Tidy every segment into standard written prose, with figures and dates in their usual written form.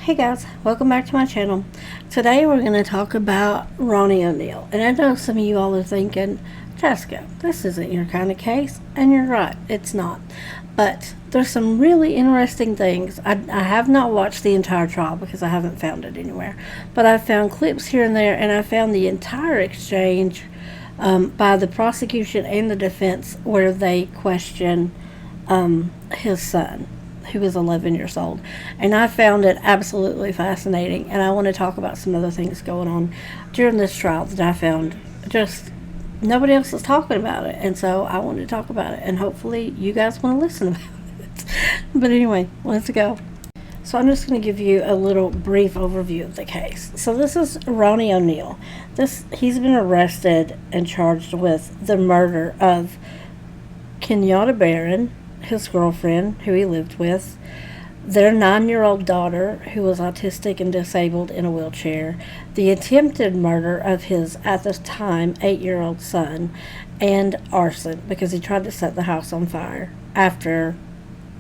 Hey guys, welcome back to my channel. Today we're going to talk about Ronnie O'Neal. And I know some of you all are thinking, Jessica, this isn't your kind of case. And you're right, it's not. But there's some really interesting things. I have not watched the entire trial because I haven't found it anywhere. But I found clips here and there, and I found the entire exchange by the prosecution and the defense where they question his son, who was 11 years old. And I found it absolutely fascinating. And I want to talk about some other things going on during this trial that I found just nobody else is talking about it. And so I wanted to talk about it. And hopefully you guys want to listen about it. But anyway, let's go. So I'm just going to give you a little brief overview of the case. So this is Ronnie O'Neal. He's been arrested and charged with the murder of Kenyatta Barron, his girlfriend, who he lived with, their 9-year-old daughter, who was autistic and disabled in a wheelchair, the attempted murder of his, at the time, 8-year-old son, and arson, because he tried to set the house on fire after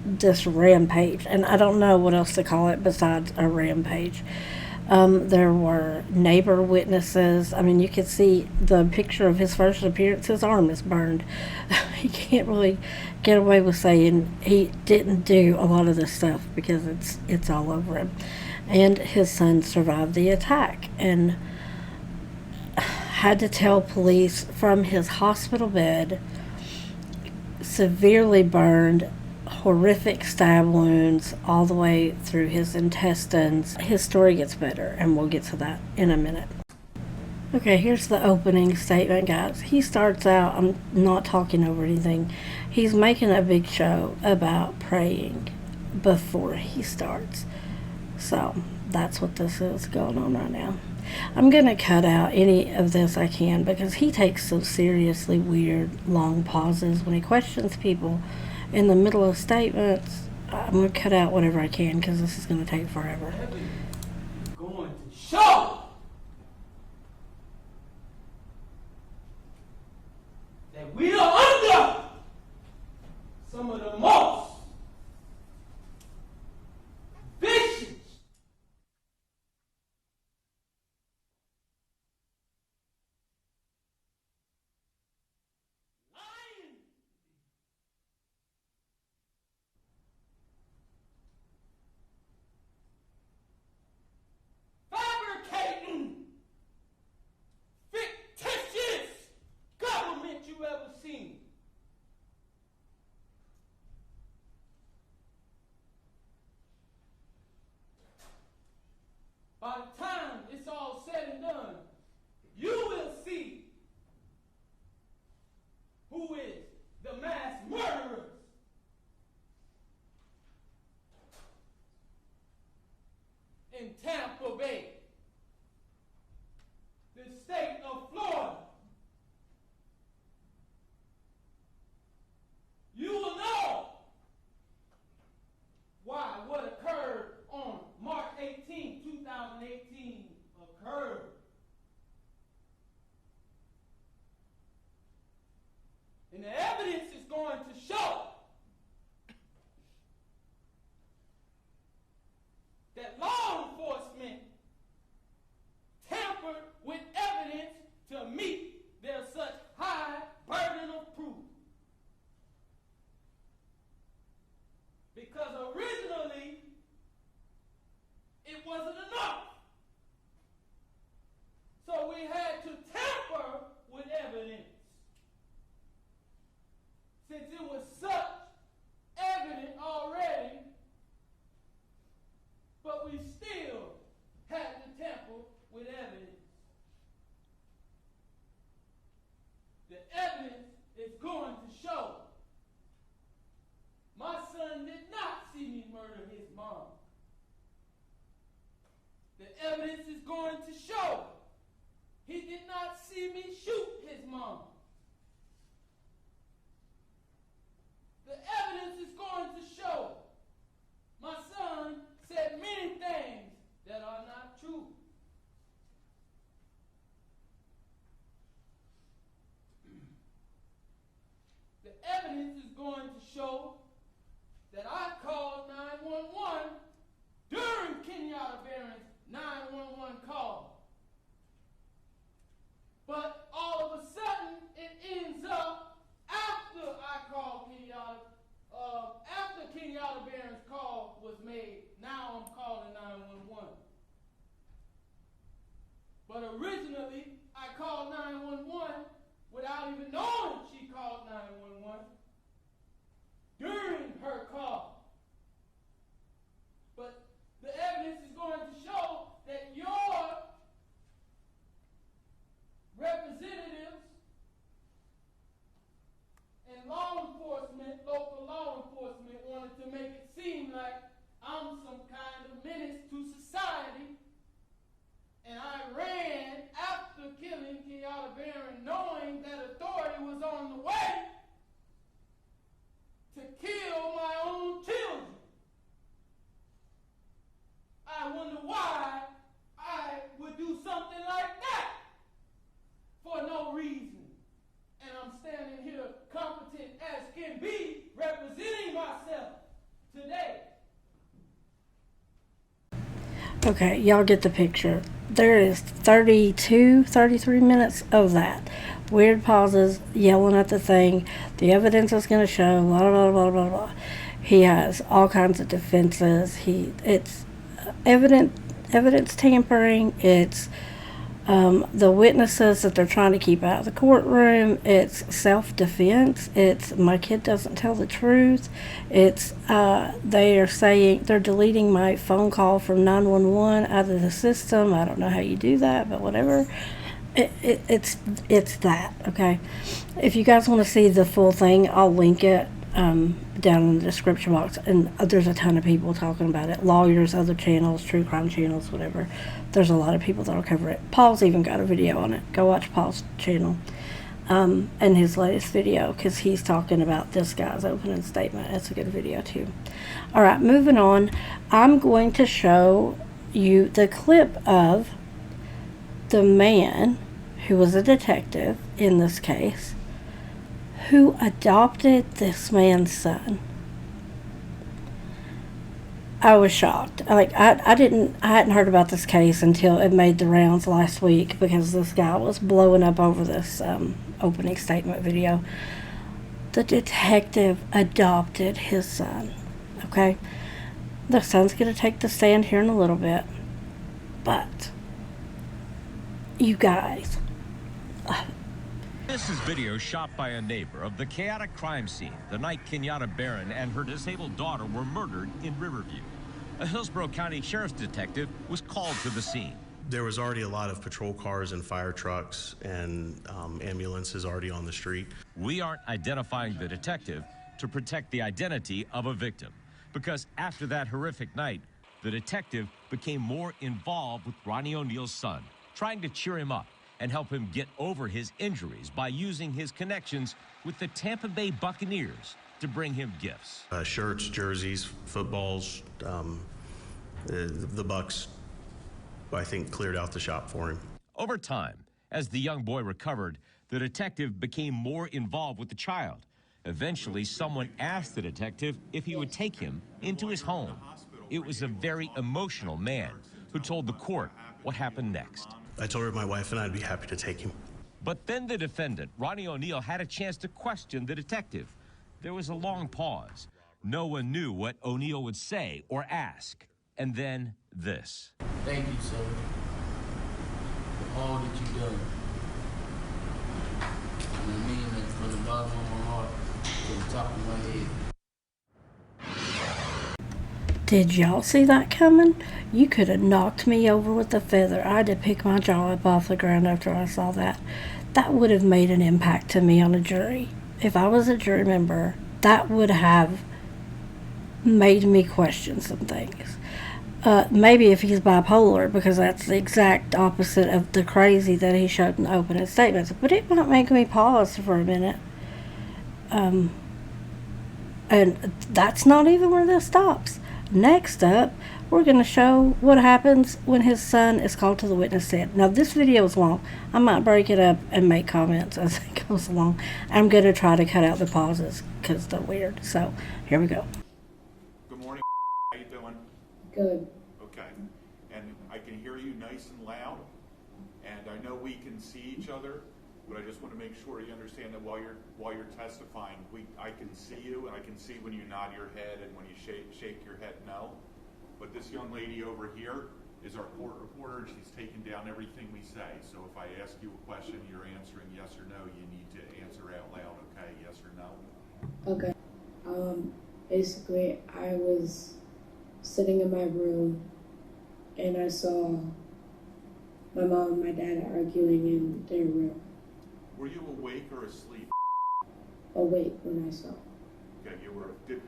this rampage. And I don't know what else to call it besides a rampage. There were neighbor witnesses. I mean, you could see the picture of his first appearance. His arm is burned. He can't really get away with saying he didn't do a lot of this stuff because it's all over him. And his son survived the attack and had to tell police from his hospital bed, severely burned, horrific stab wounds all the way through his intestines. His story gets better, and we'll get to that in a minute. Okay, here's the opening statement, guys. He starts out, I'm not talking over anything, he's making a big show about praying before he starts. So that's what this is going on right now. I'm going to cut out any of this I can because he takes some seriously weird long pauses when he questions people in the middle of statements. I'm going to cut out whatever I can because this is going to take forever. Going to show that we are under some of the most vicious lying, fabricating, fictitious government you ever seen. By the time it's all said and done, you will see who is the mass murderers in Tampa Bay, the state of Florida. You will know why what occurred on March 18, 2018 occurred. And the evidence is going to show that law enforcement tampered with evidence to meet their such high burden of proof. Because originally, it wasn't enough. So we had to tamper with evidence. Since it was such evident already, but we still had to tamper with evidence. The evidence is going to show my son did not see me murder his mom. The evidence is going to show he did not see me shoot his mom. The evidence is going to show my son said many things that are not true. The evidence is going to show that I called 911 during Kenyatta 911 call. But all of a sudden, it ends up after I called Kenyatta, after Kenyatta Barron's call was made. Now I'm calling 911. But originally, I called 911 without even knowing she called 911 during her call. But the evidence is going to show that your representatives and law enforcement, local law enforcement, wanted to make it seem like I'm some kind of menace to society. And I ran after killing Kenyatta Barron, knowing that authority was on the way to kill my own children. I wonder why I would do something like that for no reason. And I'm standing here competent as can be, representing myself today. Okay, y'all get the picture. There is 33 minutes of that. Weird pauses, yelling at the thing. The evidence is going to show, blah, blah, blah, blah, blah. He has all kinds of defenses. It's evidence tampering. It's the witnesses that they're trying to keep out of the courtroom. It's self-defense. It's my kid doesn't tell the truth. It's they are saying they're deleting my phone call from 911 out of the system. I don't know how you do that, but whatever. It's that, okay? If you guys want to see the full thing, I'll link it down in the description box. And there's a ton of people talking about it. Lawyers, other channels, true crime channels, whatever. There's a lot of people that'll cover it. Paul's even got a video on it. Go watch Paul's channel and his latest video, because he's talking about this guy's opening statement. It's a good video too. All right, moving on. I'm going to show you the clip of the man who was a detective in this case, who adopted this man's son. I was shocked. Like I hadn't heard about this case until it made the rounds last week, because this guy was blowing up over this opening statement video. The detective adopted his son. Okay, the son's gonna take the stand here in a little bit, but you guys. This is video shot by a neighbor of the chaotic crime scene the night Kenyatta Barron and her disabled daughter were murdered in Riverview. A Hillsborough County Sheriff's detective was called to the scene. There was already a lot of patrol cars and fire trucks and ambulances already on the street. We aren't identifying the detective to protect the identity of a victim, because after that horrific night, the detective became more involved with Ronnie O'Neal's son, trying to cheer him up and help him get over his injuries by using his connections with the Tampa Bay Buccaneers to bring him gifts. Shirts, jerseys, footballs. The Bucs, I think, cleared out the shop for him. Over time, as the young boy recovered, the detective became more involved with the child. Eventually, someone asked the detective if he would take him into his home. It was a very emotional man who told the court what happened next. I told her my wife and I'd be happy to take him. But then the defendant, Ronnie O'Neal, had a chance to question the detective. There was a long pause. No one knew what O'Neal would say or ask. And then this. Thank you, sir, for all that you've done. And I mean that from the bottom of my heart to the top of my head. Did y'all see that coming? You could have knocked me over with a feather. I had to pick my jaw up off the ground after I saw that. That would have made an impact to me on a jury. If I was a jury member, that would have made me question some things. Maybe if he's bipolar, because that's the exact opposite of the crazy that he showed in the opening statements. But it might make me pause for a minute. And that's not even where this stops. Next up, we're going to show what happens when his son is called to the witness stand. Now, this video is long. I might break it up and make comments as it goes along. I'm going to try to cut out the pauses because they're weird. So, here we go. Good morning. How you doing? Good. Okay. And I can hear you nice and loud, and I know we can see each other, but I just want to make sure you understand that while you're testifying, I can see you, and I can see when you nod your head and when you shake your head no. But this young lady over here is our court reporter, and she's taking down everything we say. So if I ask you a question, you're answering yes or no, you need to answer out loud, okay? Yes or no? Okay. Basically, I was sitting in my room, and I saw my mom and my dad arguing in their room. Were you awake or asleep? Awake when I saw. Okay, you were. Did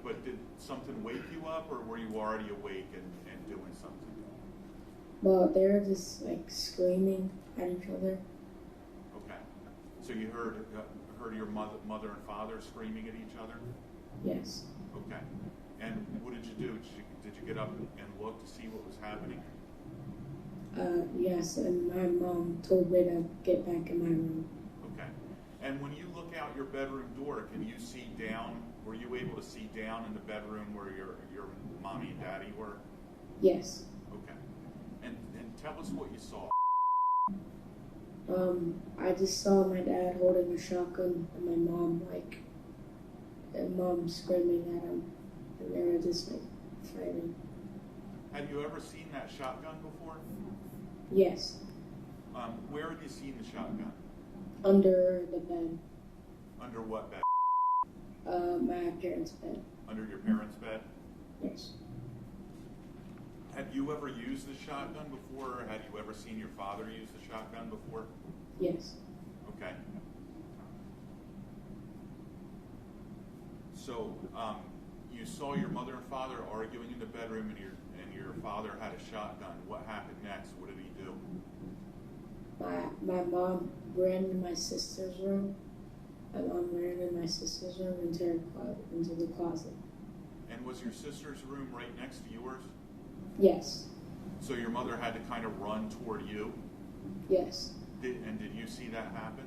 something wake you up, or were you already awake and doing something? Well, they were just like screaming at each other. Okay. So you heard your mother and father screaming at each other? Yes. Okay. And what did you do? Did you get up and look to see what was happening? Yes, and my mom told me to get back in my room. Okay. And when you look out your bedroom door, can you see down? Were you able to see down in the bedroom where your mommy and daddy were? Yes. Okay. And tell us what you saw. I just saw my dad holding a shotgun and my mom screaming at him, and they were just like fighting. Have you ever seen that shotgun before? Yes. Where have you seen the shotgun? Under the bed. Under what bed? My parents' bed. Under your parents' bed? Yes. Have you ever used the shotgun before, or had you ever seen your father use the shotgun before? Yes. Okay. So, you saw your mother and father arguing in the bedroom, and your father had a shotgun. What happened next? What did he do? My mom ran in my sister's room. My mom ran in my sister's room into the closet. And was your sister's room right next to yours? Yes. So your mother had to kind of run toward you? Yes. Did you see that happen?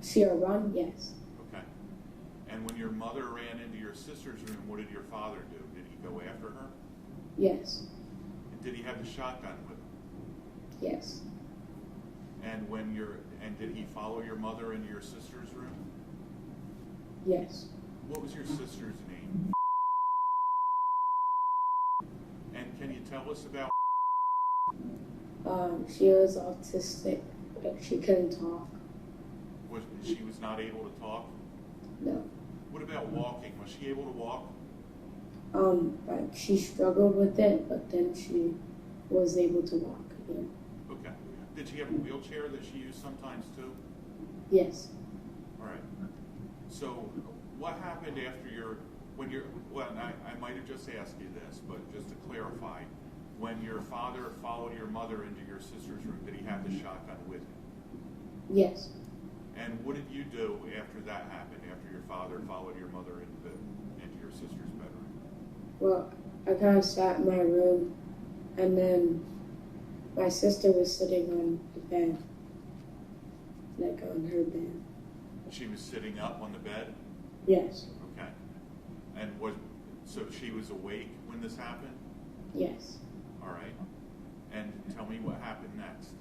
See her run? Yes. Okay. And when your mother ran into your sister's room, what did your father do? Did he go after her? Yes. And did he have the shotgun with him? Yes. And did he follow your mother into your sister's room? Yes. What was your sister's name? And can you tell us about? She was autistic. She couldn't talk. She was not able to talk? No. What about walking? Was she able to walk? But she struggled with it, but then she was able to walk again. Okay. Did she have a wheelchair that she used sometimes too? Yes. All right. So what happened after I might have just asked you this, but just to clarify, when your father followed your mother into your sister's room, did he have the shotgun with him? Yes. And what did you do after that happened, after your father followed your mother into your sister's bedroom? Well, I kind of sat in my room, and then my sister was sitting on the bed, like on her bed. She was sitting up on the bed? Yes. Okay. And so she was awake when this happened? Yes. All right. And tell me what happened next.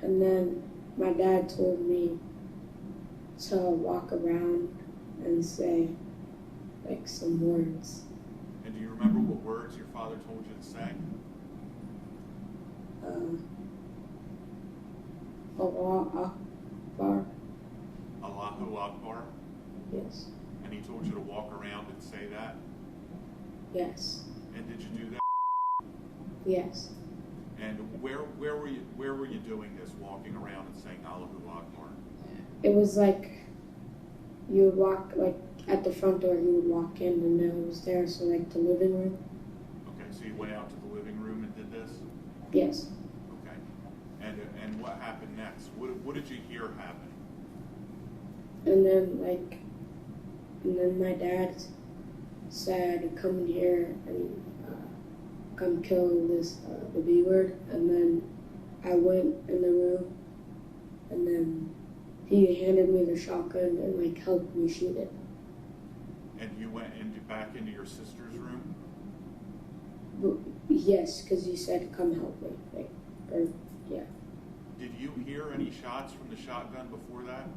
And then my dad told me to walk around and say, like, some words. And do you remember what words your father told you to say? Allah Akbar. Allahu Akbar? Yes. And he told you to walk around and say that? Yes. And did you do that? Yes. And where were you doing this, walking around and saying Allahu Akbar? It was like you would walk, like at the front door, you would walk in and then it was there, so like the living room. Okay, so you went out to the living room and did this? Yes. Okay. And what happened next? What did you hear happen? And then my dad said, "Come in here and come kill this the B word." And then I went in the room, and then he handed me the shotgun and like helped me shoot it. And you went back into your sister's room? Yes, because he said, "Come help me." Like, or yeah. Did you hear any shots from the shotgun before that?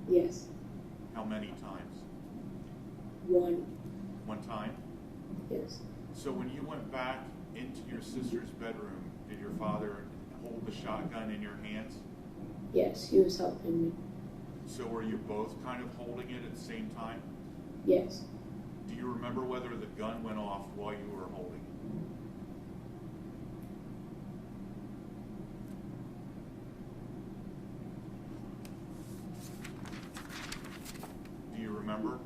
Yes. How many times? One. One time? Yes. So when you went back into your sister's bedroom, did your father hold the shotgun in your hands? Yes, he was helping me. So were you both kind of holding it at the same time? Yes. Do you remember whether the gun went off while you were holding it? Do you remember?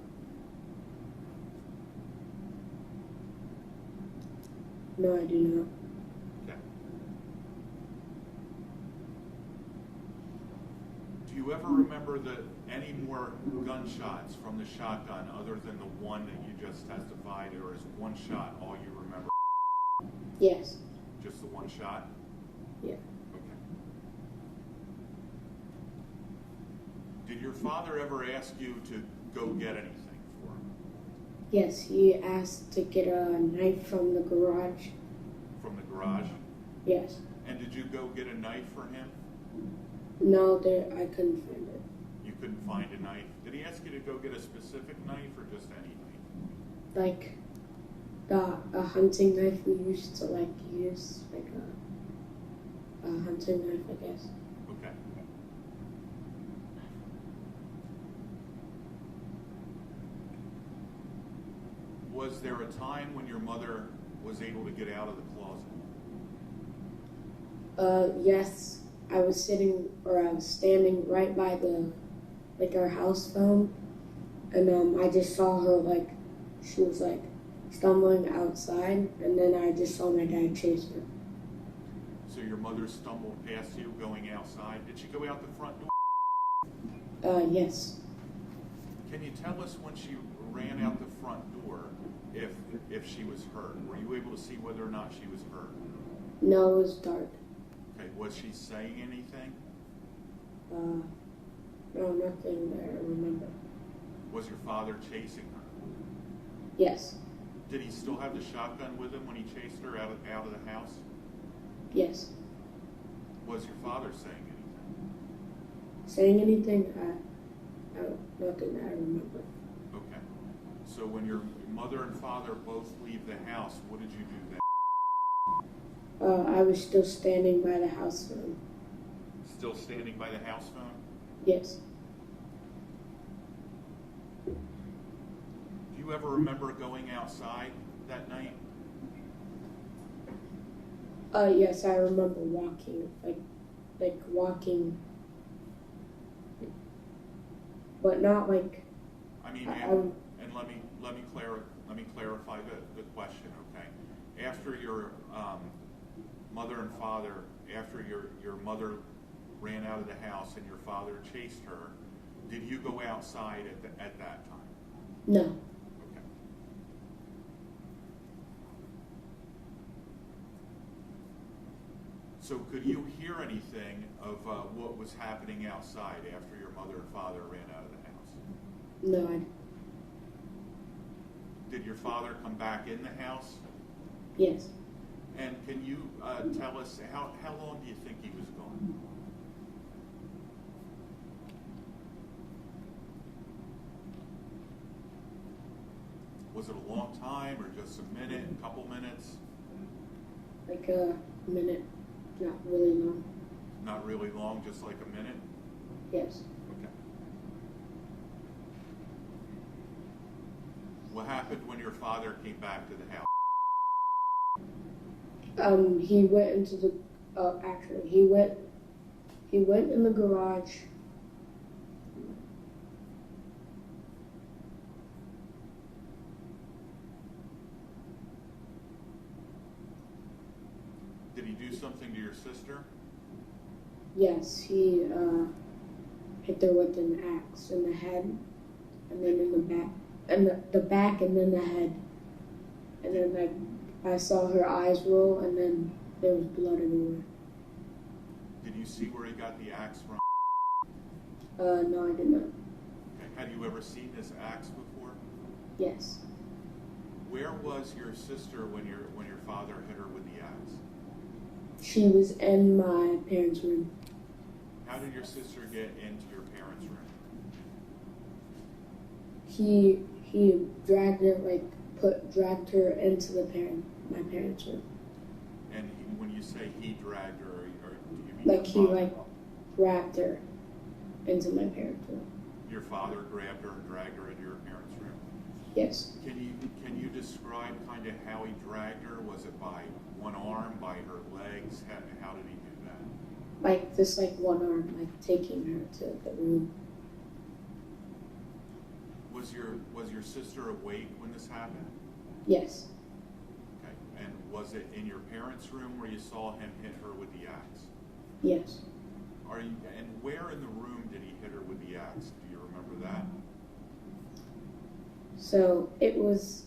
No, I do not. Okay. Do you ever remember any more gunshots from the shotgun other than the one that you just testified, or is one shot all you remember? Yes. Just the one shot? Yeah. Okay. Did your father ever ask you to go get anything for him? Yes, he asked to get a knife from the garage. From the garage? Yes. And did you go get a knife for him? No, I couldn't find it. You couldn't find a knife. Did he ask you to go get a specific knife or just any knife? Like a hunting knife we used to use, like a hunting knife, I guess. Okay. Was there a time when your mother was able to get out of the closet? Yes. I was standing right by our house phone, and I just saw her, she was stumbling outside, and then I just saw my dad chase her. So your mother stumbled past you going outside. Did she go out the front door? Yes. Can you tell us when she ran out the front door if she was hurt? Were you able to see whether or not she was hurt? No, it was dark. Okay, was she saying anything? No, nothing that I remember. Was your father chasing her? Yes. Did he still have the shotgun with him when he chased her out of the house? Yes. Was your father saying anything? Saying anything? Nothing that I remember. Okay. So when your mother and father both leave the house, what did you do then? I was still standing by the house phone. Still standing by the house phone? Yes. Do you ever remember going outside that night? Yes, I remember walking, walking, but not like. I mean, and let me clarify the question, okay? After your mother and father, after your mother ran out of the house and your father chased her, did you go outside at that time? No. Okay. So could you hear anything of what was happening outside after your mother and father ran out of the house? No. Did your father come back in the house? Yes. And can you tell us how long do you think he was gone? Was it a long time or just a minute, a couple minutes? Like a minute, not really long. Not really long, just like a minute? Yes. Okay. What happened when your father came back to the house? He went into the. Actually, he went in the garage. Did he do something to your sister? Yes, he hit her with an axe in the head, and then in the back, and the back, and then the head, and then I saw her eyes roll, and then there was blood everywhere. Did you see where he got the axe from? No, I did not. Okay. Had you ever seen this axe before? Yes. Where was your sister when your father hit her with the axe? She was in my parents' room. How did your sister get into your parents' room? He dragged her, dragged her into my parents' room. And when you say he dragged her, or do you mean Like your he father? grabbed her into my parents' room. Your father grabbed her and dragged her into your parents' room? Yes. Can you describe kind of how he dragged her? Was it by one arm, by her legs? How did he do that? Just one arm, taking her to the room. Was your sister awake when this happened? Yes. Okay. And was it in your parents' room where you saw him hit her with the axe? Yes. And where in the room did he hit her with the axe? Do you remember that? So it was,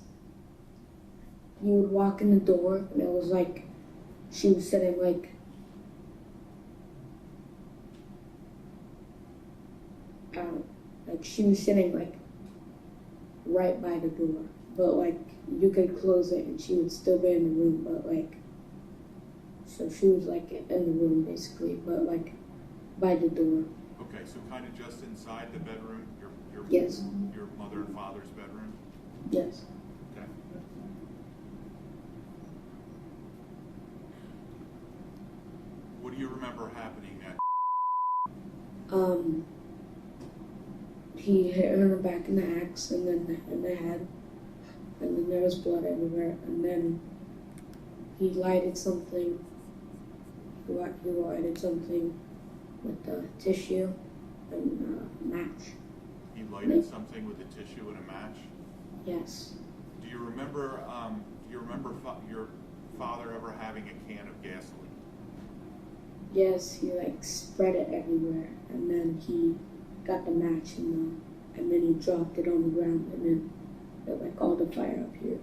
you would walk in the door and it was she was sitting she was sitting right by the door, but you could close it and she would still be in the room, but so she was in the room basically, but by the door. Okay, so kind of just inside the bedroom, Yes. Your mother and father's bedroom? Yes. Okay. What do you remember happening next? He hit her in the back in the axe and then in the head, and then there was blood everywhere, and then he lighted something. He lighted something with tissue and a match. He lighted something with a tissue and a match? Yes. Do you remember your father ever having a can of gasoline? Yes, he spread it everywhere, and then he got the match and then he dropped it on the ground, and then it all the fire up here.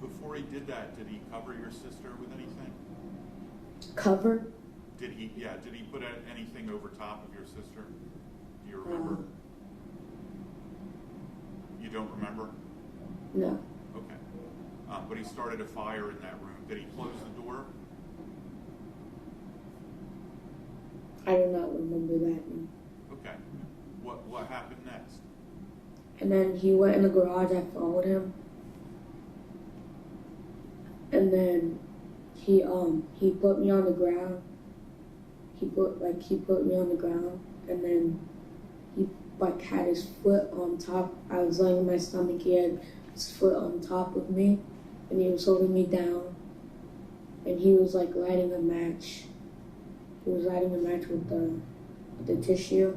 Before he did that, did he cover your sister with anything? Cover? Did he put anything over top of your sister? Do you remember? You don't remember? No. Okay. But he started a fire in that room. Did he close the door? I do not remember that. No. Okay. What happened next? And then he went in the garage. I followed him, and then he put me on the ground. He put me on the ground, and then he had his foot on top. I was laying on my stomach. He had his foot on top of me, and he was holding me down. And he was lighting a match. He was lighting a match with the tissue,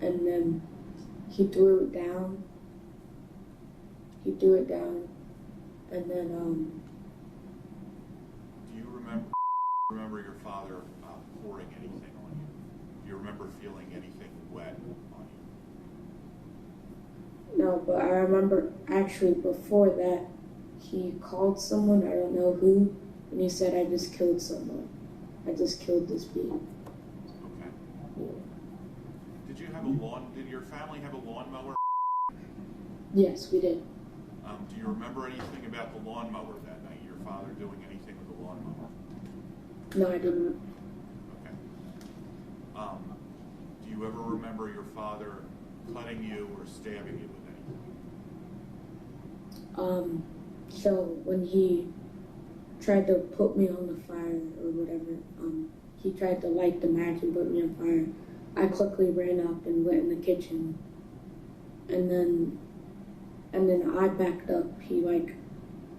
and then he threw it down. And then Do you remember your father pouring anything on you? Do you remember feeling anything wet on you? no, but I remember actually before that, he called someone, I don't know who, and he said, I just killed someone. I just killed this bee. Okay. Did your family have a lawnmower? Yes, we did. Do you remember anything about the lawnmower that night? Your father doing anything with the lawnmower? No, I didn't. Okay. Do you ever remember your father cutting you or stabbing you with anything? So when he tried to put me on the fire or whatever, he tried to light the match and put me on fire. I quickly ran up and went in the kitchen, and then I backed up. He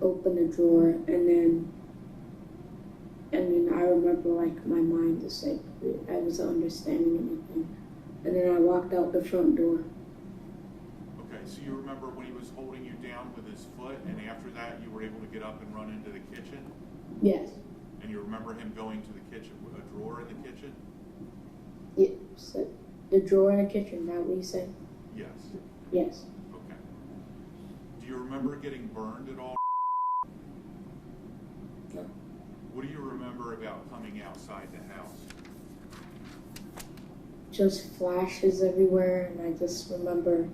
opened the drawer, and then I remember my mind just I wasn't understanding anything, and then I walked out the front door. Okay, so you remember when he was holding you down with his foot, and after that you were able to get up and run into the kitchen? Yes. And you remember him going to the kitchen, a drawer in the kitchen? Yes. The drawer in the kitchen, that what you said? Yes. Yes. Okay. Do you remember getting burned at all? No. What do you remember about coming outside the house? Just flashes everywhere, and I just remember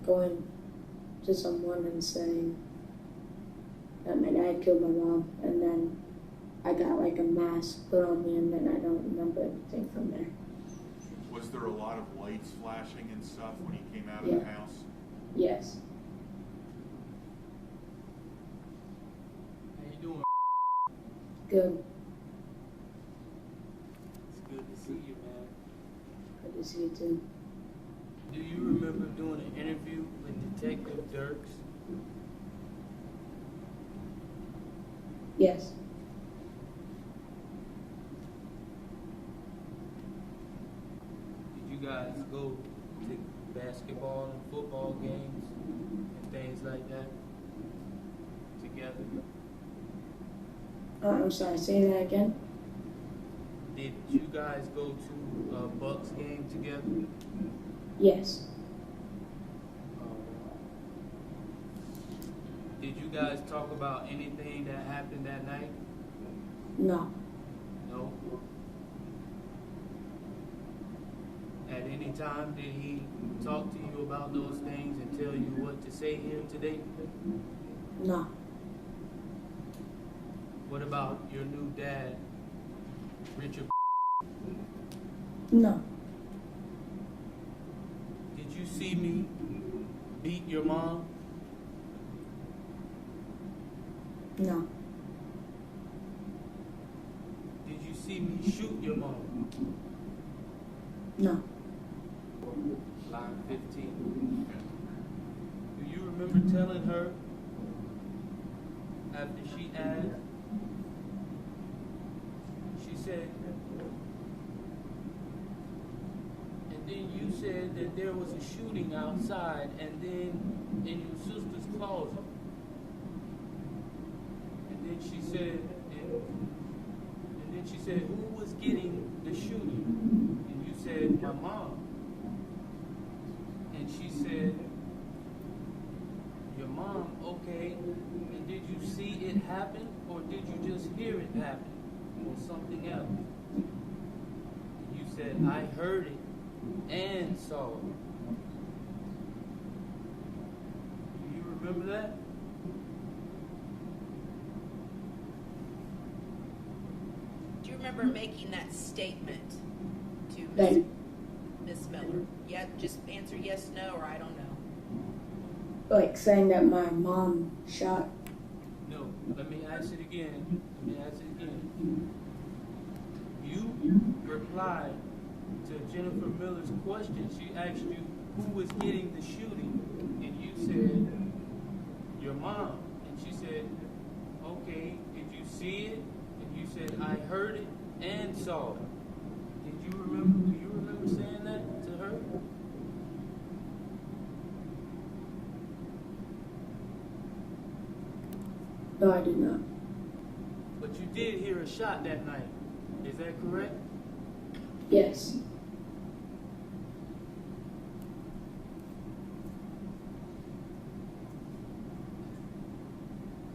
going to someone and saying, that my dad killed my mom, and then I got like a mask put on me, and then I don't remember anything from there. Was there a lot of lights flashing and stuff when you came out of Yeah. the house? Yes. How you doing? Good. It's good to see you, man. Good to see you too. Do you remember doing an interview with Detective Dirks? Yes. Did you guys go to basketball and football games and things like that together? I'm sorry, say that again? Did you guys go to a Bucks game together? Yes. Did you guys talk about anything that happened that night? No. No. At any time, did he talk to you about those things and tell you what to say here today? No. What about your new dad, Richard? No. Did you see me beat your mom? No. Did you see me shoot your mom? No. Line 15. Do you remember telling her after she asked? She said, and then you said that there was a shooting outside and then in your sister's closet. And then she said, who was getting the shooting? And you said, my mom. And she said, your mom, okay. And did you see it happen or did you just hear it happen or something else? And you said, I heard it and saw it. Do you remember that? Do you remember making that statement to That, Miss Miller? Yeah, just answer yes, no, or I don't know. like saying that my mom shot. No. Let me ask it again. You replied to Jennifer Miller's question. She asked you who was getting the shooting, and you said your mom. And she said, okay, did you see it? And you said, I heard it and saw it. Do you remember saying that to her? No, I did not. But you did hear a shot that night. Is that correct? Yes.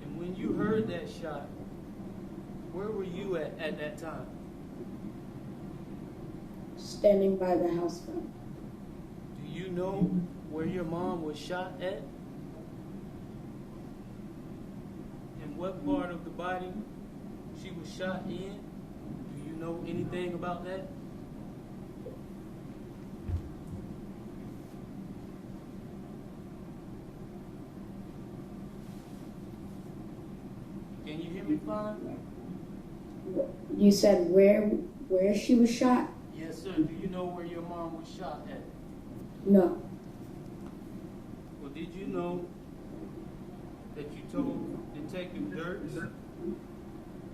And when you heard that shot, where were you at that time? Standing by the house phone. Do you know where your mom was shot at? And what part of the body she was shot in? Do you know anything about that? Can you hear me fine? You said where she was shot? Yes, sir. Do you know where your mom was shot at? No. Well, did you know that you told Detective Dirks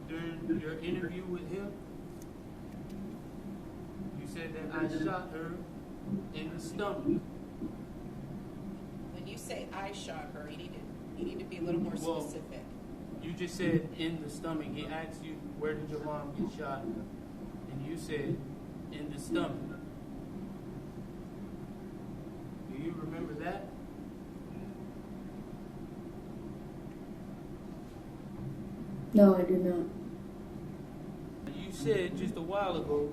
during your interview with him? You said that I shot her in the stomach. When you say I shot her, you need to be a little more Well, specific. You just said in the stomach. He asked you, where did your mom get shot? And you said, in the stomach. Do you remember that? No, I do not. You said just a while ago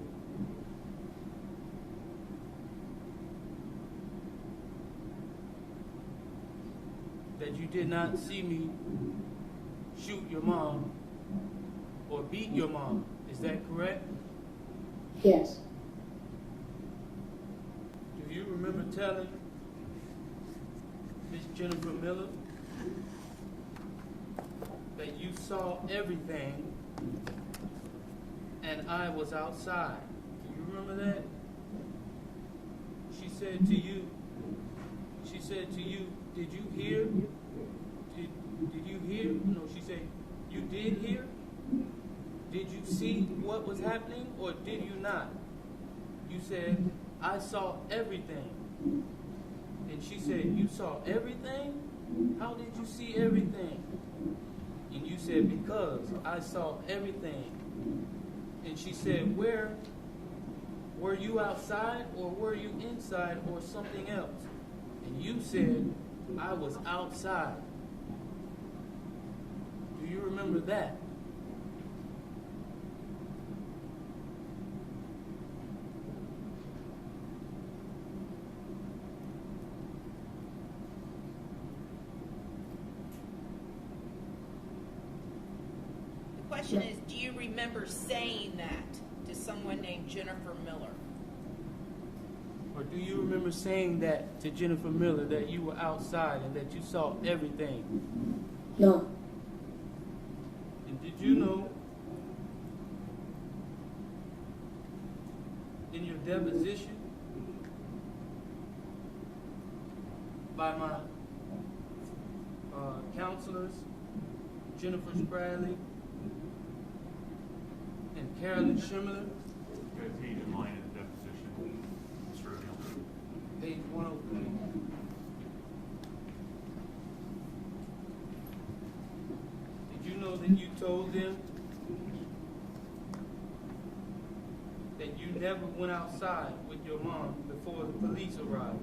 that you did not see me shoot your mom or beat your mom. Is that correct? Yes. Do you remember telling Miss Jennifer Miller that you saw everything and I was outside? Do you remember that? She said to you, did you hear? Did you hear? No, she said, you did hear? Did you see what was happening or did you not? You said, I saw everything. And she said, you saw everything? How did you see everything? And you said, because I saw everything. And she said, where? Were you outside or were you inside or something else? And you said, I was outside. Do you remember that? The question is, do you remember saying that to someone named Jennifer Miller? Or do you remember saying that to Jennifer Miller, that you were outside and that you saw everything? No. And did you know in your deposition by my counselors, Jennifer Spradley and Carolyn Schimmerler, Got page in line in the deposition, Mr. O'Neal. page 103. Did you know that you told them that you never went outside with your mom before the police arrived?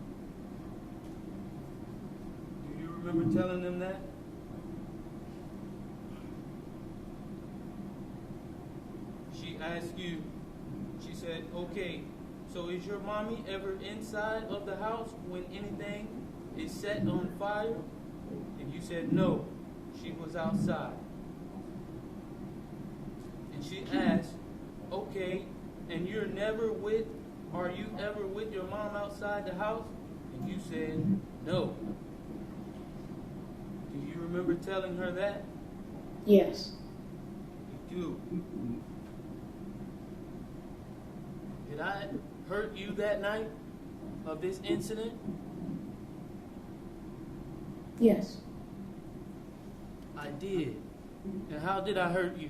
Do you remember telling them that? She asked you, she said, okay, so is your mommy ever inside of the house when anything is set on fire? And you said, no, she was outside. And she asked, okay, and you're never with, are you ever with your mom outside the house? And you said, no. Do you remember telling her that? Yes. You do. Did I hurt you that night of this incident? Yes. I did. And how did I hurt you?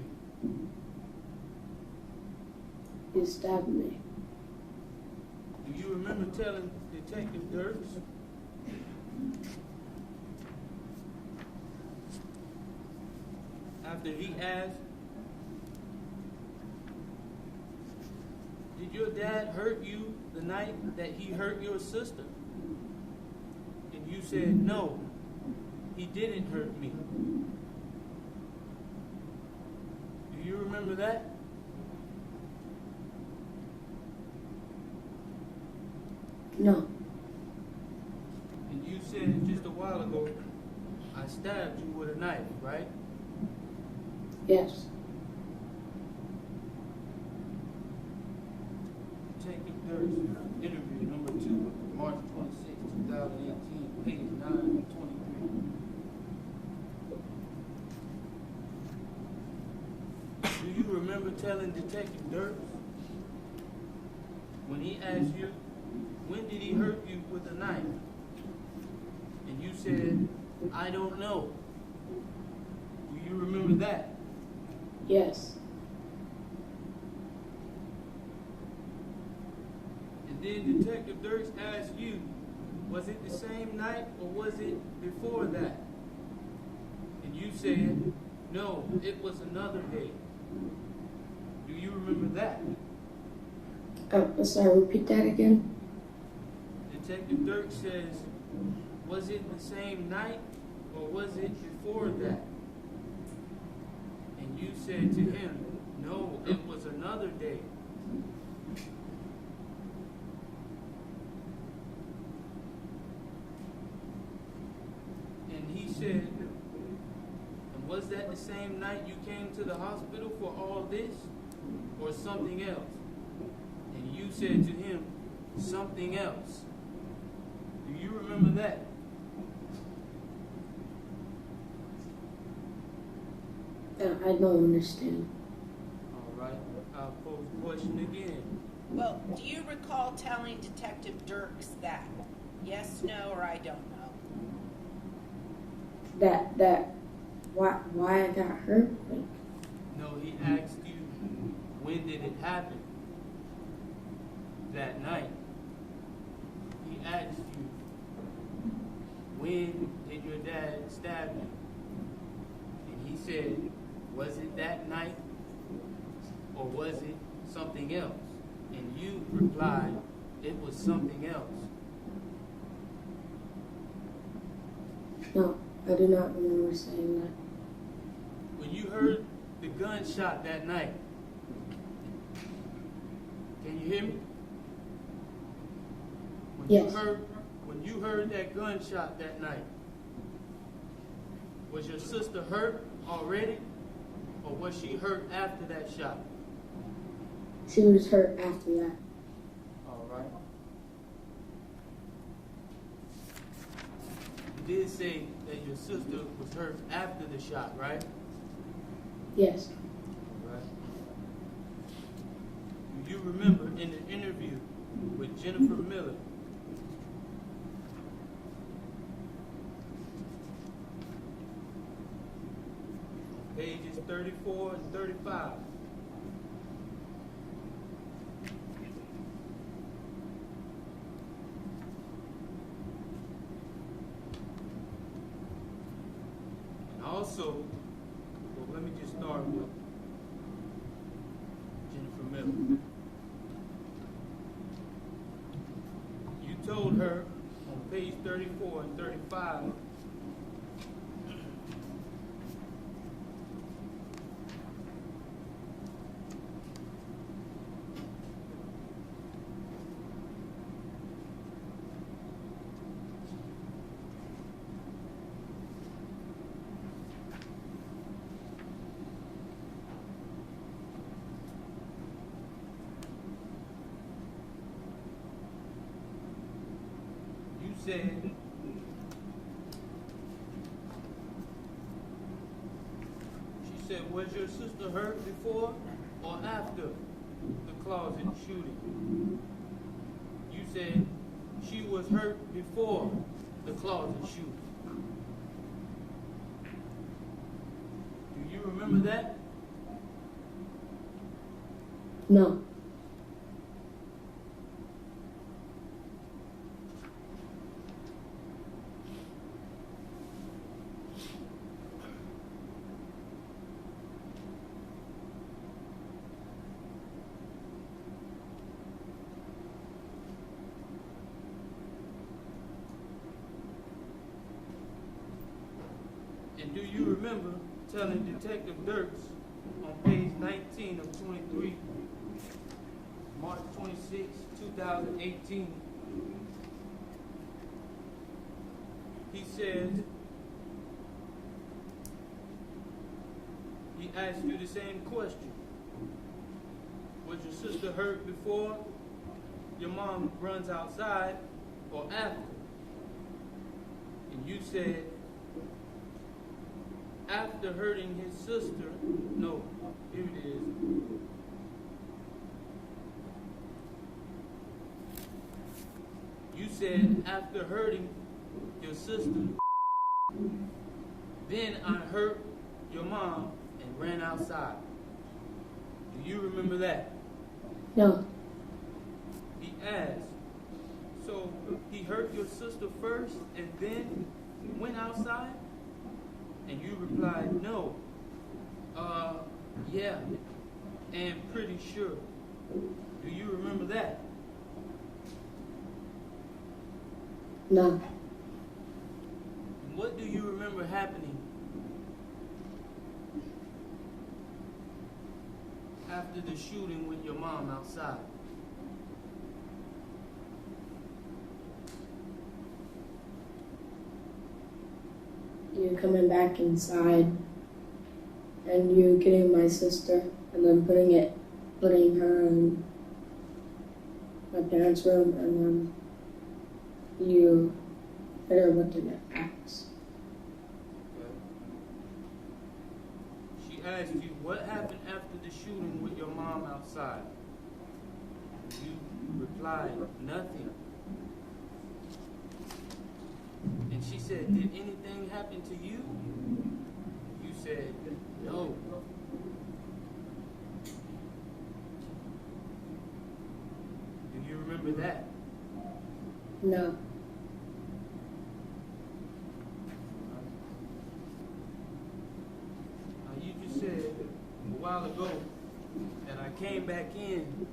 You stabbed me. Do you remember telling Detective Dirks after he asked, did your dad hurt you the night that he hurt your sister? And you said, no, he didn't hurt me. Do you remember that? No. And you said just a while ago, I stabbed you with a knife, right? Yes. Detective Dirks, interview number 2, March 26, 2018, page 923. Do you remember telling Detective Dirks when he asked you, when did he hurt you with a knife? And you said, I don't know. Do you remember that? Yes. And then Detective Dirks asked you, was it the same night or was it before that? And you said, no, it was another day. Do you remember that? Sorry, repeat that again? Detective Dirks says, was it the same night or was it before that? And you said to him, no, it was another day. And he said, and was that the same night you came to the hospital for all this, or something else? And you said to him, something else. Do you remember that? I don't understand. All right, I'll pose the question again. Well, do you recall telling Detective Dirks that? Yes, no, or I don't know? Why I got hurt? Like, No, he asked you, when did it happen? That night. He asked you, when did your dad stab you? And he said, was it that night, or was it something else? And you replied, it was something else. no, I do not remember saying that. When you heard the gunshot that night, can you hear me? When Yes. when you heard that gunshot that night, was your sister hurt already, or was she hurt after that shot? She was hurt after that. All right. You did say that your sister was hurt after the shot, right? Yes. Right. Do you remember in the interview with Jennifer Miller, pages 34 and 35? And also, well, let me just start with Jennifer Miller. You told her on page 34 and 35 said, she said, was your sister hurt before or after the closet shooting? You said she was hurt before the closet shooting. Do you remember that? No. And do you remember telling Detective Dirks on page 19 of 23, March 26, 2018, he says, he asked you the same question. Was your sister hurt before your mom runs outside or after? And you said, after hurting his sister, no, here it is. You said, after hurting your sister, then I hurt your mom and ran outside. Do you remember that? No. He asked, so he hurt your sister first and then went outside? And you replied, no. Yeah, and pretty sure. Do you remember that? No. And what do you remember happening after the shooting with your mom outside? You're coming back inside, and you getting my sister and then putting her in my parents' room, and then you hit her with an axe. She asked you what happened after the shooting with your mom outside. You replied, nothing. And she said, did anything happen to you? You said, no. Do you remember that? No. You just said a while ago that I came back in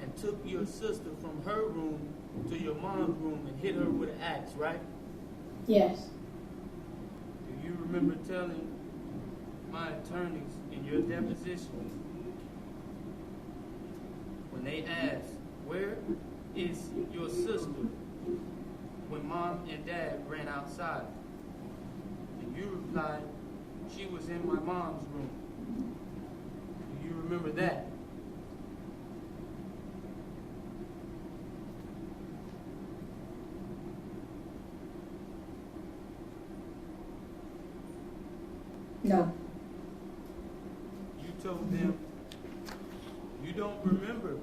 and took your sister from her room to your mom's room and hit her with an axe, right? Yes. Do you remember telling my attorneys in your deposition when they asked, where is your sister when mom and dad ran outside? And you replied, she was in my mom's room. Do you remember that? No. You told them you don't remember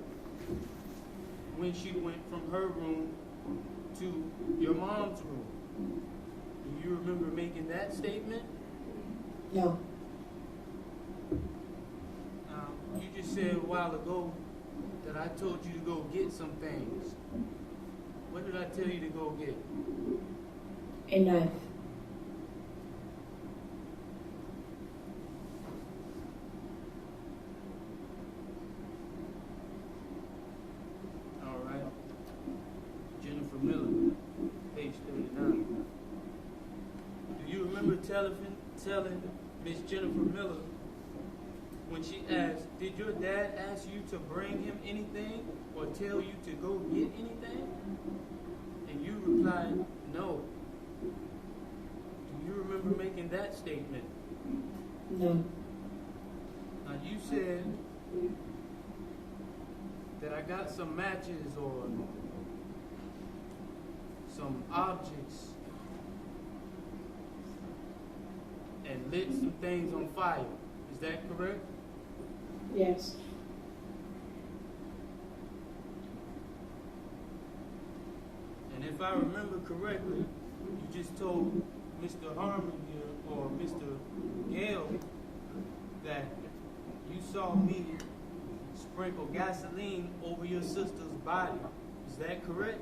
when she went from her room to your mom's room. Do you remember making that statement? No. You just said a while ago that I told you to go get some things. What did I tell you to go get? A knife. All right. Jennifer Miller, page 39. Do you remember telling Miss Jennifer Miller when she asked, did your dad ask you to bring him anything or tell you to go get anything? And you replied, no. Do you remember making that statement? No. Now you said that I got some matches or some objects and lit some things on fire. Is that correct? Yes. And if I remember correctly, you just told Mr. Harmon here, or Mr. Gale, that you saw me sprinkle gasoline over your sister's body. Is that correct?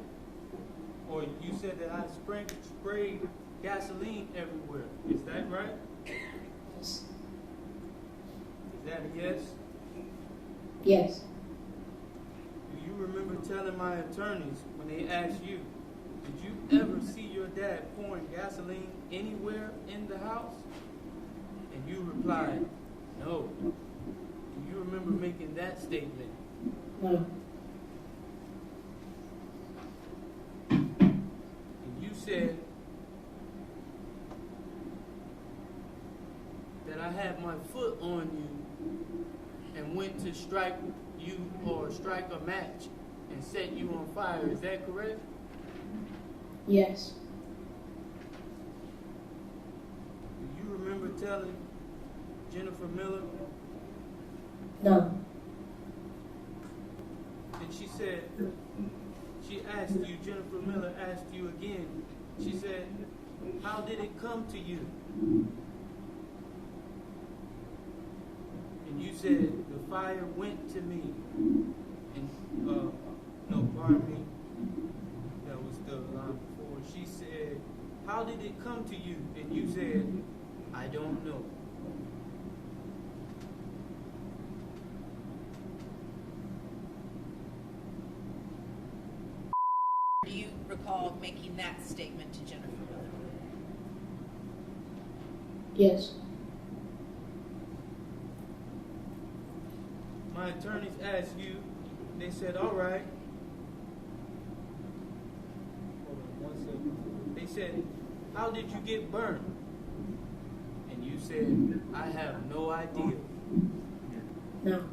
Or you said that I sprayed gasoline everywhere. Is that right? Yes. Is that a yes? Yes. Do you remember telling my attorneys when they asked you, did you ever see your dad pouring gasoline anywhere in the house? And you replied, no. Do you remember making that statement? No. And you said that I had my foot on you and went to strike you or strike a match and set you on fire. Is that correct? Yes. Do you remember telling Jennifer Miller? No. And she said, she asked you, Jennifer Miller asked you again, she said, how did it come to you? And you said, the fire went to me. And, no, pardon me. That was the line before. She said, how did it come to you? And you said, I don't know. Do you recall making that statement to Jennifer Miller? Yes. My attorneys asked you, they said, all right. Hold on 1 second. They said, how did you get burned? And you said, I have no idea. No.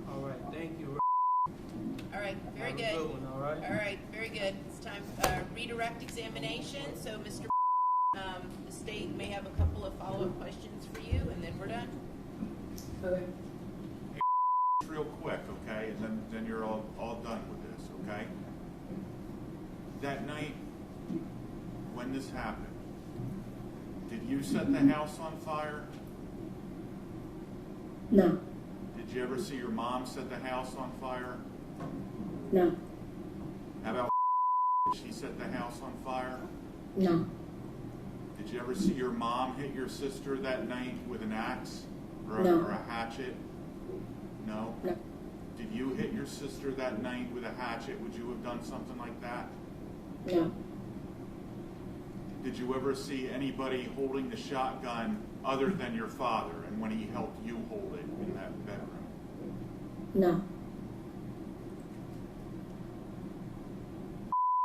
All right, thank you. All right, very Have a good. good one, all right? All right, very good. It's time redirect examination. So, Mr. The state may have a couple of follow-up questions for you, and then we're done. Okay. Real quick, okay, and then you're all done with this, okay? That night, when this happened, did you set the house on fire? No. Did you ever see your mom set the house on fire? No. How about did she set the house on fire? No. Did you ever see your mom hit your sister that night with an axe or No. or a hatchet? No? No. Did you hit your sister that night with a hatchet? Would you have done something like that? No. Did you ever see anybody holding the shotgun other than your father and when he helped you hold it in that bedroom? No.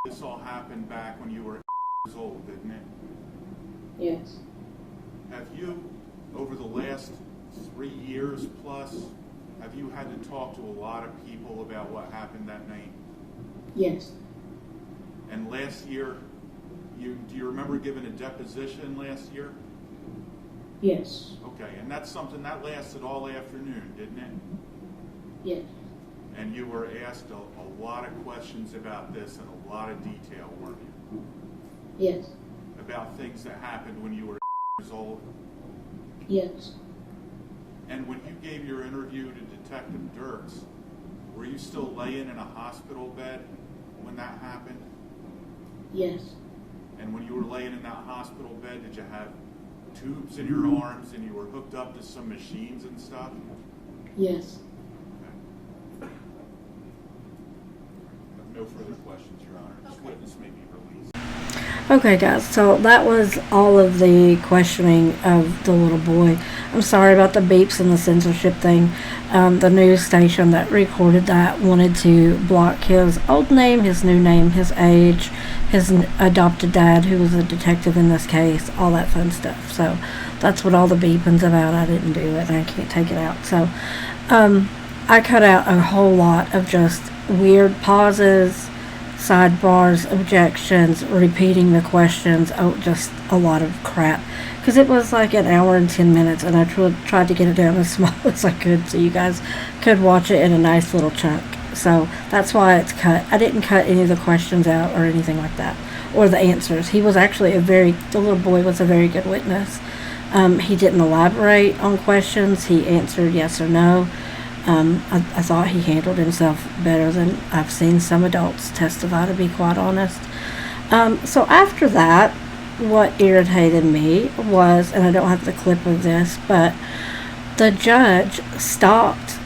This all happened back when you were years old, didn't it? Yes. Have you, over the last 3 years plus, have you had to talk to a lot of people about what happened that night? Yes. And last year, do you remember giving a deposition last year? Yes. Okay, and that's something that lasted all afternoon, didn't it? Yes. And you were asked a lot of questions about this in a lot of detail, weren't you? Yes. About things that happened when you were years old. Yes. And when you gave your interview to Detective Dirks, were you still laying in a hospital bed when that happened? Yes. And when you were laying in that hospital bed, did you have tubes in your arms and you were hooked up to some machines and stuff? Yes. Okay. No further questions, Your Honor. This witness may be released. Okay, guys, so that was all of the questioning of the little boy. I'm sorry about the beeps and the censorship thing. The news station that recorded that wanted to block his old name, his new name, his age, his adopted dad, who was a detective in this case, all that fun stuff. So that's what all the beeping's about. I didn't do it, and I can't take it out. So I cut out a whole lot of just weird pauses, sidebars, objections, repeating the questions. Oh, just a lot of crap. Because it was like an hour and 10 minutes, and I tried to get it down as small as I could so you guys could watch it in a nice little chunk. So that's why it's cut. I didn't cut any of the questions out or anything like that, or the answers. He was actually the little boy was a very good witness. He didn't elaborate on questions. He answered yes or no. I thought he handled himself better than I've seen some adults testify, to be quite honest. So after that, what irritated me was, and I don't have the clip of this, but the judge stopped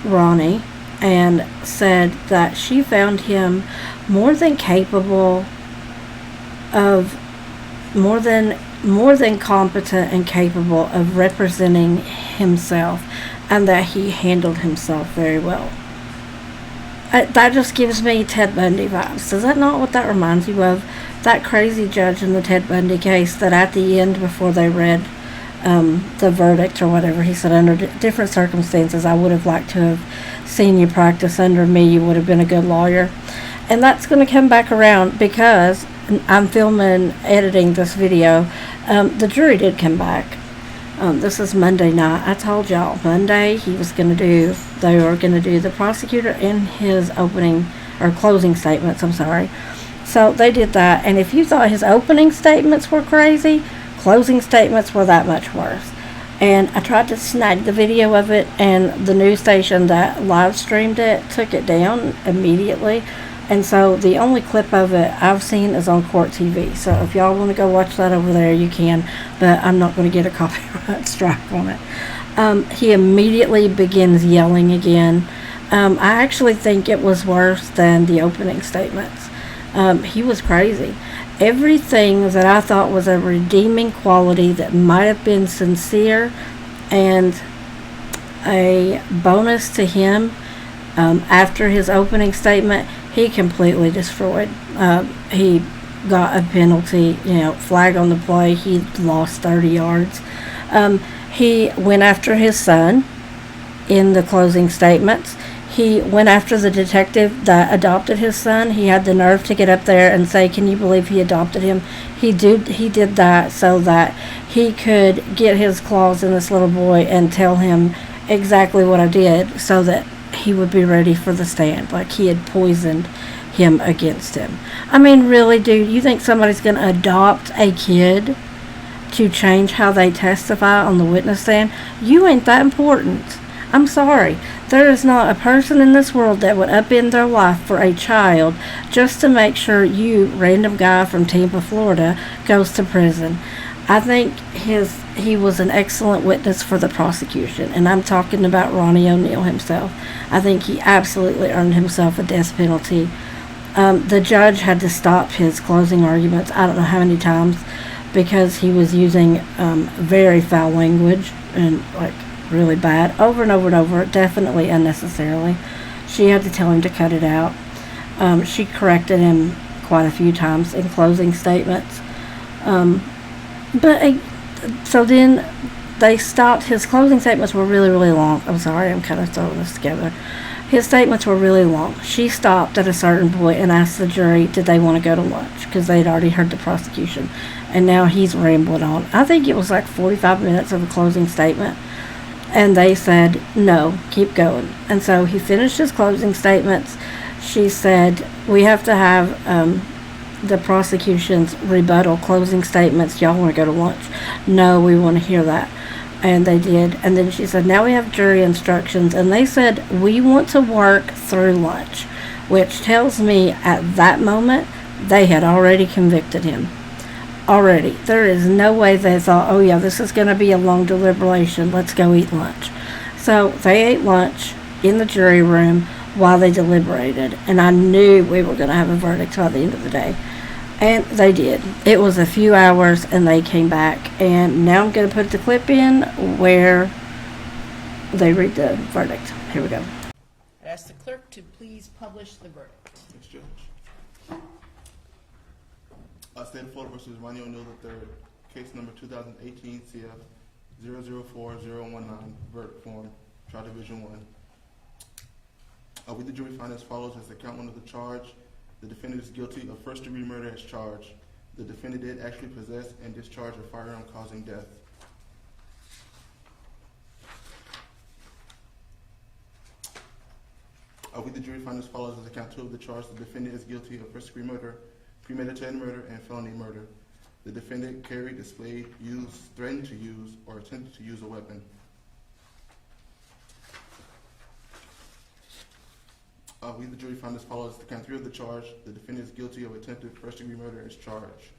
Ronnie and said that she found him more than capable of, more than competent and capable of representing himself, and that he handled himself very well. That just gives me Ted Bundy vibes. Is that not what that reminds you of? That crazy judge in the Ted Bundy case, that at the end, before they read the verdict or whatever, he said, under different circumstances, I would have liked to have seen you practice under me. You would have been a good lawyer. And that's going to come back around because I'm editing this video. The jury did come back. This is Monday night. I told y'all Monday they were going to do the prosecutor in his closing statements, I'm sorry. So they did that, and if you thought his opening statements were crazy, closing statements were that much worse. And I tried to snag the video of it, and the news station that live streamed it took it down immediately. And so the only clip of it I've seen is on Court TV. So if y'all want to go watch that over there, you can. But I'm not going to get a copyright strike on it. He immediately begins yelling again. I actually think it was worse than the opening statements. He was crazy. Everything that I thought was a redeeming quality that might have been sincere and a bonus to him after his opening statement, he completely destroyed. He got a penalty, flag on the play. He lost 30 yards. He went after his son in the closing statements. He went after the detective that adopted his son. He had the nerve to get up there and say, "Can you believe he adopted him?" He did that so that he could get his claws in this little boy and tell him exactly what I did, so that he would be ready for the stand, like he had poisoned him against him. I mean, really, dude, you think somebody's going to adopt a kid to change how they testify on the witness stand? You ain't that important. I'm sorry. There is not a person in this world that would upend their life for a child just to make sure you, random guy from Tampa, Florida, goes to prison. I think he was an excellent witness for the prosecution, and I'm talking about Ronnie O'Neal himself. I think he absolutely earned himself a death penalty. The judge had to stop his closing arguments, I don't know how many times, because he was using very foul language and really bad over and over and over, definitely unnecessarily. She had to tell him to cut it out. She corrected him quite a few times in closing statements. So then they stopped. His closing statements were really, really long. I'm sorry, I'm kind of throwing this together. His statements were really long. She stopped at a certain point and asked the jury, did they want to go to lunch? Because they'd already heard the prosecution. And now he's rambling on. I think it was 45 minutes of a closing statement. And they said, no, keep going. And so he finished his closing statements. She said, we have to have the prosecution's rebuttal closing statements. Y'all want to go to lunch? No, we want to hear that. And they did. And then she said, now we have jury instructions. And they said, we want to work through lunch, which tells me at that moment they had already convicted him. Already. There is no way they thought, oh yeah, this is going to be a long deliberation. Let's go eat lunch. So they ate lunch in the jury room while they deliberated. And I knew we were going to have a verdict by the end of the day. And they did. It was a few hours and they came back. And now I'm going to put the clip in where they read the verdict. Here we go. I ask the clerk to please publish the verdict. Thanks, Judge. State of Florida versus Ronnie O'Neal III, case number 2018 CF 004019, verdict form, trial division 1. We, the jury, find as follows as the count 1 of the charge. The defendant is guilty of first-degree murder as charged. The defendant did actually possess and discharge a firearm causing death. We, the jury, find as follows as the count 2 of the charge. The defendant is guilty of first-degree murder, premeditated murder, and felony murder. The defendant carried, displayed, used, threatened to use, or attempted to use a weapon. We, the jury, find as follows. The count 3 of the charge. The defendant is guilty of attempted first-degree murder as charged.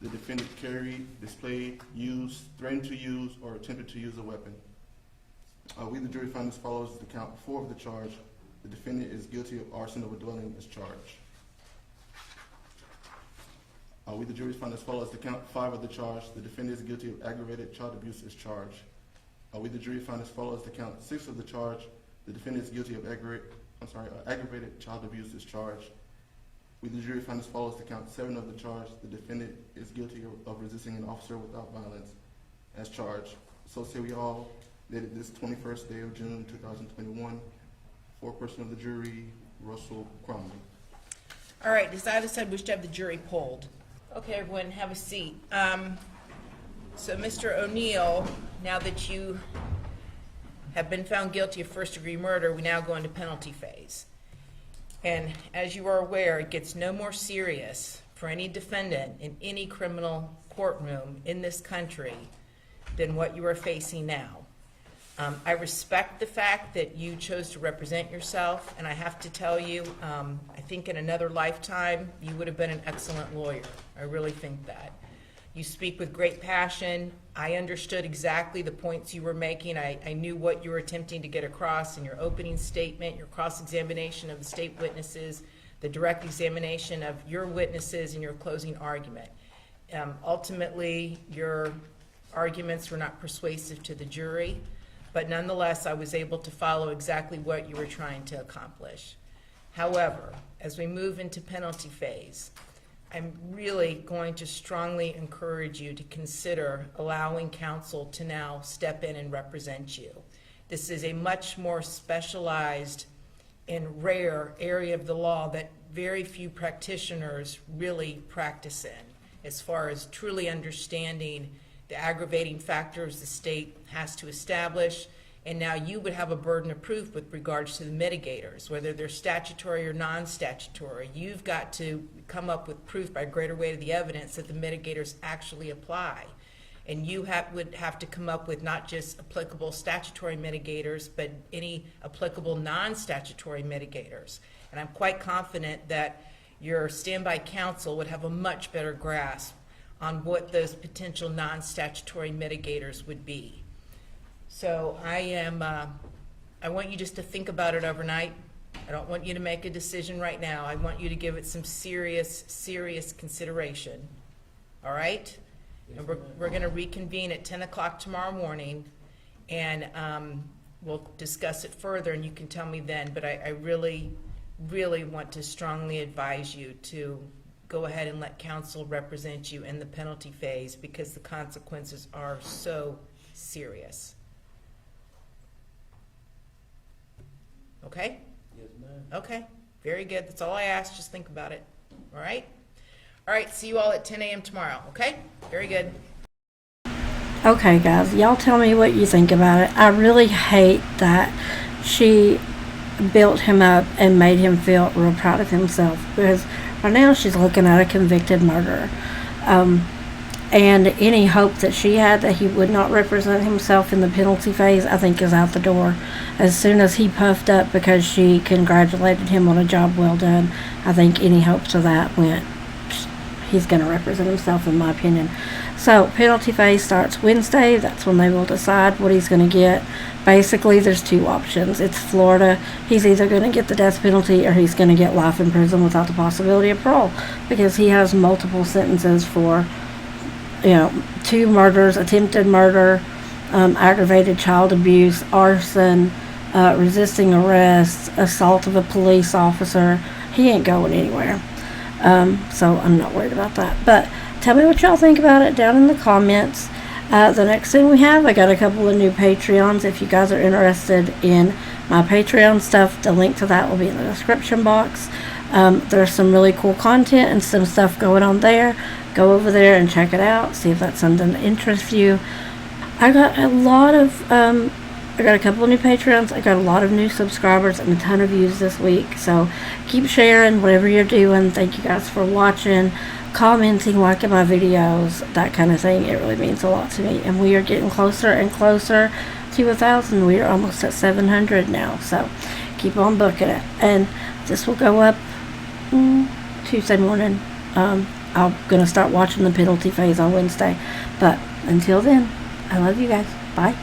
The defendant carried, displayed, used, threatened to use, or attempted to use a weapon. We, the jury, find as follows. The count 4 of the charge. The defendant is guilty of arson of a dwelling as charged. We, the jury, find as follows. The count 5 of the charge. The defendant is guilty of aggravated child abuse as charged. We, the jury, find as follows. The count 6 of the charge. The defendant is guilty of aggravated child abuse as charged. We, the jury, find as follows. The count 7 of the charge. The defendant is guilty of resisting an officer without violence as charged. So say we all dated this 21st day of June 2021. Foreperson of the jury, Russell Cromley. All right, as I said, we should have the jury polled. Okay, everyone, have a seat. So, Mr. O'Neal, now that you have been found guilty of first-degree murder, we now go into penalty phase. And as you are aware, it gets no more serious for any defendant in any criminal courtroom in this country than what you are facing now. I respect the fact that you chose to represent yourself, and I have to tell you, I think in another lifetime, you would have been an excellent lawyer. I really think that. You speak with great passion. I understood exactly the points you were making. I knew what you were attempting to get across in your opening statement, your cross-examination of the state witnesses, the direct examination of your witnesses, and your closing argument. Ultimately, your arguments were not persuasive to the jury, but nonetheless, I was able to follow exactly what you were trying to accomplish. However, as we move into penalty phase, I'm really going to strongly encourage you to consider allowing counsel to now step in and represent you. This is a much more specialized and rare area of the law that very few practitioners really practice in, as far as truly understanding the aggravating factors the state has to establish. And now you would have a burden of proof with regards to the mitigators, whether they're statutory or non-statutory. You've got to come up with proof by greater weight of the evidence that the mitigators actually apply. And you would have to come up with not just applicable statutory mitigators, but any applicable non-statutory mitigators. And I'm quite confident that your standby counsel would have a much better grasp on what those potential non-statutory mitigators would be. So I want you just to think about it overnight. I don't want you to make a decision right now. I want you to give it some serious, serious consideration. All right? And we're going to reconvene at 10 o'clock tomorrow morning, and we'll discuss it further, and you can tell me then. But I really, really want to strongly advise you to go ahead and let counsel represent you in the penalty phase, because the consequences are so serious. Okay? Yes, ma'am. Okay, very good. That's all I asked. Just think about it. All right? All right, see you all at 10 a.m. tomorrow, okay? Very good. Okay, guys, y'all tell me what you think about it. I really hate that she built him up and made him feel real proud of himself, because right now she's looking at a convicted murderer. And any hope that she had that he would not represent himself in the penalty phase, I think, is out the door. As soon as he puffed up because she congratulated him on a job well done, I think any hopes of that went. He's going to represent himself, in my opinion. So, penalty phase starts Wednesday. That's when they will decide what he's going to get. Basically, there's two options. It's Florida. He's either going to get the death penalty or he's going to get life in prison without the possibility of parole, because he has multiple sentences for 2 murders, attempted murder, aggravated child abuse, arson, resisting arrest, assault of a police officer. He ain't going anywhere. So I'm not worried about that. But tell me what y'all think about it down in the comments. The next thing we have, I got a couple of new Patreons. If you guys are interested in my Patreon stuff, the link to that will be in the description box. There's some really cool content and some stuff going on there. Go over there and check it out. See if that's something that interests you. I got a couple of new Patreons. I got a lot of new subscribers and a ton of views this week. So keep sharing whatever you're doing. Thank you guys for watching, commenting, liking my videos, that kind of thing. It really means a lot to me. And we are getting closer and closer to 1,000. We are almost at 700 now. So keep on booking it. And this will go up Tuesday morning. I'm going to start watching the penalty phase on Wednesday. But until then, I love you guys. Bye.